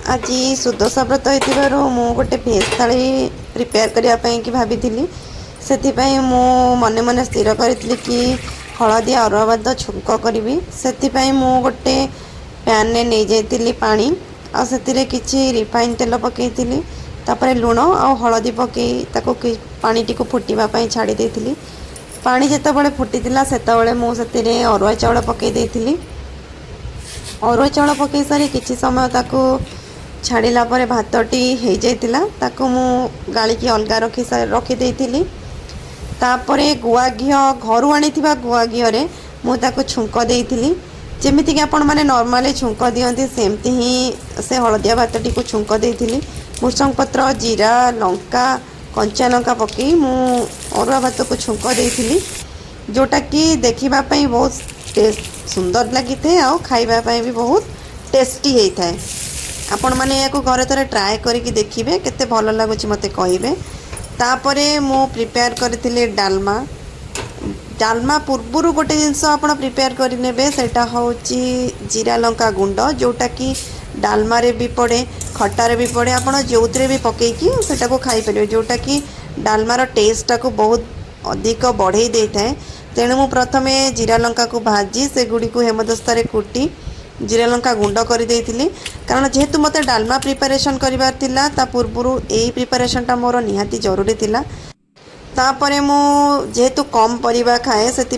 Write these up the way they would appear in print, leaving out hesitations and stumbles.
आज सुदशा व्रत हो गोटे भेज थाली प्रिपेयर करने की भाभी से मु मन मन स्थिर करी कि हलदी अरुआ भात छुंक करी से मु गोटे पैन ने नहीं जाइली पानी आसे किसी रिफाइन तेल पकईली तापर लुण आ हलदी पकई पानी टी फुटापी छाड़ी देती पानी जिते फुटीला से मुझे अरुआ चाउल पकई अरुआ चाउल पकई सारी किसी समय ताकू छाड़िला पर भातटी हो जाइतिला ताकू मु गाली की अलगा रखी देइतिली तापरे गुआ घी घर आनी गुआ घी रे मु ताकू छुंक देइतिली जेमिति कि आपण माने नॉर्मली छुंक दियंती सेमती ही से हलदिया भातटी को छुंक देइतिली भृषंग पत्र जीरा लंका कंचा लंका पकई मु अरुआ भात को छुंक देइतिली जोटा कि देखिबा पई बहुत सुंदर लगी थे आ खाइबा पई भी बहुत टेस्टी होता है। आपण माने या घरे थोड़े ट्राए करके देखिए केते भल लगुच मते कहिबे। तापरे मु प्रिपेयर करथिले डालमा डालमा पूर्वर गोटे जिनस आपण प्रिपेयर कर नेबे सेटा होची जीरा लंका गुंड जोटा कि डालमा रे भी पड़े खटारे भी पड़े आपण जोतरे भी पकेकी सेटा को खाई परिबे जोटा कि डालमार टेस्ट को बहुत अधिक बढ़ई देता है। तेणु मु प्रथमे जीरा लंका को भाजी से गुड़ी को हेमदस्तारे कुटी जीरा लंका गुंड कर देइतिली कारण जेहेतु मते डालमा प्रिपरेशन करिवार थिला ता पूर्वरु एई प्रिपरेशनटा मोर निहाती जरूरी थिला। तापरे मु जेहेतु कम परिबा खाए सेति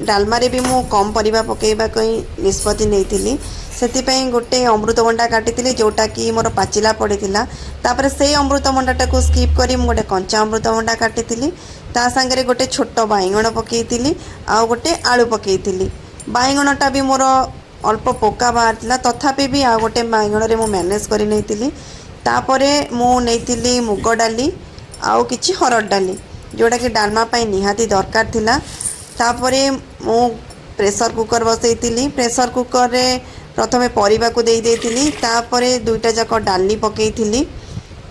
डालमा रे भी मु कम परिबा पकेइबा कई निष्पत्ति नेइतिली सेति गोटे अमृतभंडा काटितिली जोटा कि मोर पाचिला पड़िथिला तापरे से अमृतभंडाटा को स्किप करी मु गोटे कंचा अमृतभंडा काटितिली ता संगे गोटे छोट बाइगण पकेइतिली आ गोटे आलू पकेइतिली बाइगणटा भी मोर अल्प पोका बाहर तथापि भी आ गोटे बाइगण रे मु मैनेज करी नैतिली तापरे मु नैतिली मुग डाली आउ किछि हरड़ डाली जोटा कि डालमा पाई निहाती दरकार थिला। तापरे मु प्रेशर कुकर बसैतिली प्रेशर कुकर रे प्रथमे परिबा को देई देतिली तापरे दुईटा जाक डाली पकेइतिली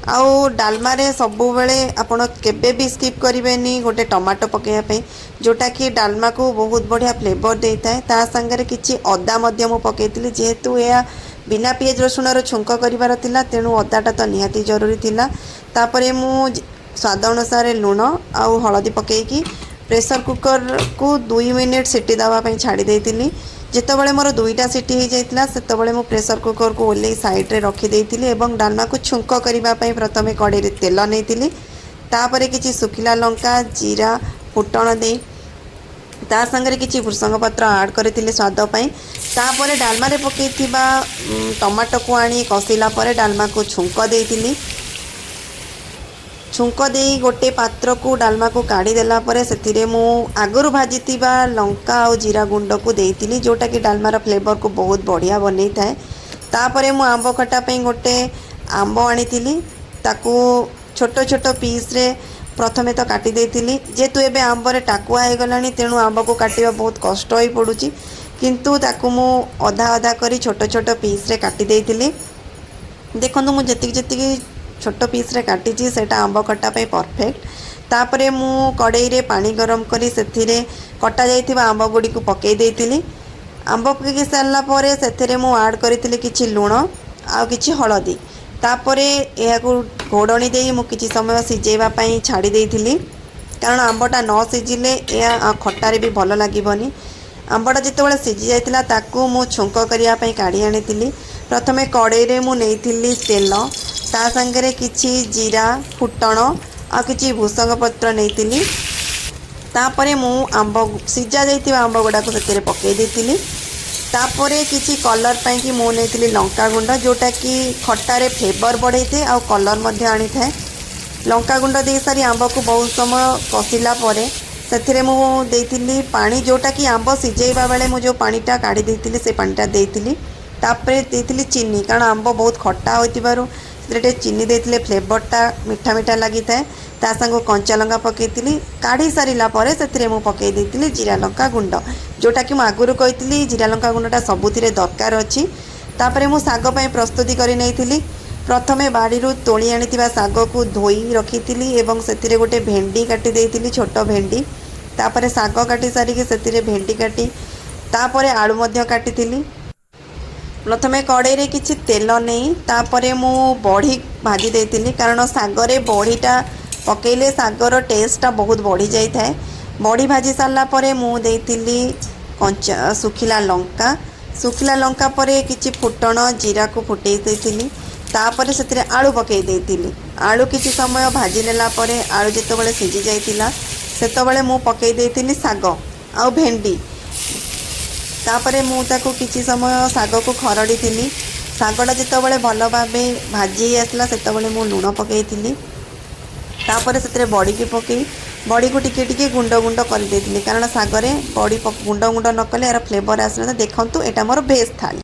आउ डालमा रे सबु बेले आपण केबे भी स्किप करिवेनी गोटे टमाटो पकेया पे जोटा कि डालमा को बहुत बढ़िया फ्लेवर देता है। ता संगे किछि अदा मध्य मु पकेइतिली जेहेतु या बिना पियाज रसुण रो छुंक करिवार थिला तेणु अदाटा तो निहाती जरूरी थिला। तापरे मु स्वाद अनुसार लुण आउ हलदी पकेकी प्रेशर कुकर को 2 मिनिट सीटी दवा पे छाड़ी देइतिली जितेबाला मोर 2टा सीटी हो जाता से मु प्रेशर कुकर को ओल्ले साइड रे रखी देइतिली एवं डालमा को छुंक करने प्रथमे कड़े तेल नहीं तापर किसी सुखिला लंका जीरा फुटण दे ता संगे किसी भृषंग पत्र ऐड करथिले स्वाद पाई तापर डालमा रे पकेइथिबा टमाटो को आनी कसिला परे डालमा को छुंक देइतिली छुंक दे गोटे पात्र को डालमा को काढ़ी देला परे सेथिरे मु आगरु भाजीतिबा लंका और जीरा गुंड को देइतिली जोटा कि डालमार फ्लेवर को बहुत बढ़िया बनै थाए। तापरे मु आंब खटा पे गोटे आंब आनीतिली ताकू छोट छोट पीस रे प्रथमे तो काटी देइतिली जेतु एबे आंब रे टाकुआ हो गलानी तेणु आंब को काटिबा बहुत कष्ट होई पडुची किंतु ताकू मु अधा अधा करी छोट छोट पीस रे काटी देइतिली देखंतु मु जतिक जतिक छोट पीस रे काटी सेटा आंब खटा पे परफेक्ट। तापरे मु कड़ाई रे पानी गरम करी सेथिरे कटा जाइथिबा आंब गुडी को पकेई देइतिली आंब पकेई सारला परे सेथिरे मु ऐड करितिली किछि लुण आ किछि हळदी तापरे एहा को घोड़णी देई मु किछि समय सिजेबा पई छाड़ी देइतिली कारण आंबटा न सिजिले एहा खट्टारे भी भल लागिबनी। आंबटा जितेबाला सिझी जाइतिला ताकू मु छुंक करिया पई काढी आनितिली प्रथमे कड़ाई रे मु नेइतिली तेल ता संगे किछि जीरा फुटण आ किछि भृषंग पत्र नेइतिली तापरे मु आंब सिझा जाइतिबा आंब गुडा को सेतेरे पकेई देइतिली तापरे किछि कलर पई कि मु नेइतिली लंका गुंड जोटा कि खट्टारे फ्लेवर बढ़ई थे आ कलर मध्य आनी थाए। लंका गुंड दे सारी आंब को बहुत समय कसिला परे सेथिरे मु देइतिली पानी जोटा कि आंब सिझेइबा बेले मु जो पानीटा काढी देइतिली से पानीटा देइतिली तापरे देइतिली चीनी कारण आंब बहुत खट्टा होइतिबारु सेटे चीनी देइतिले फ्लेवरटा मीठा मीठा लगी थाए ता संग कंचा लंका पकेइतिली काढ़ी सारिला परे सेथिरे मु पकेई देइतिली जीरा लंका गुंड जोटा कि मु आगुरु कहितिली जीरा लंका गुंडटा सबुथिरे दरकार अछि। तापरे मु साग पई प्रस्तुति करि नैतिली प्रथमे बाड़ीरू तोली आनिथिबा साग को धोई रखितिली एवं सेथिरे गोटे भेंडी काटी देइतिली छोट भेंडी तापरे साग काटी सारिकी सेथिरे भेंडी काटी तापरे आलू मध्य काटितिली प्रथमे कड़े रे किछि तेल नहीं तापरे मु बड़ी भाजी देती कारण सागरे बड़ीटा पकेले सागर टेस्टा बहुत बढ़ी जाई थाए। बड़ी भाजी सारा परे मु देती कंचा सुखिला लंका परे किछि फुटण जीरा को फुटई देती तापर से आलू पकई देती आलू किछि समय भाजी नेला परे आलू जितेबाला सिझी जाइतिला सेतेबाला मु पकई देती साग आ भेंडी तापरे मु ताको किछि समय साग को खरड़ी थिली सागटा जितेबाला भल भाव भाजी आसला सेतेबाला मु लुण पकई थिली तापर से बड़ी की पकई बड़ी को टिके टिके गुंड गुंड कर देती कारण सागरे बड़ी गुंड गुंड न कले यार फ्लेवर आसना। देखंतु एटा मोर बेस्ट थाली।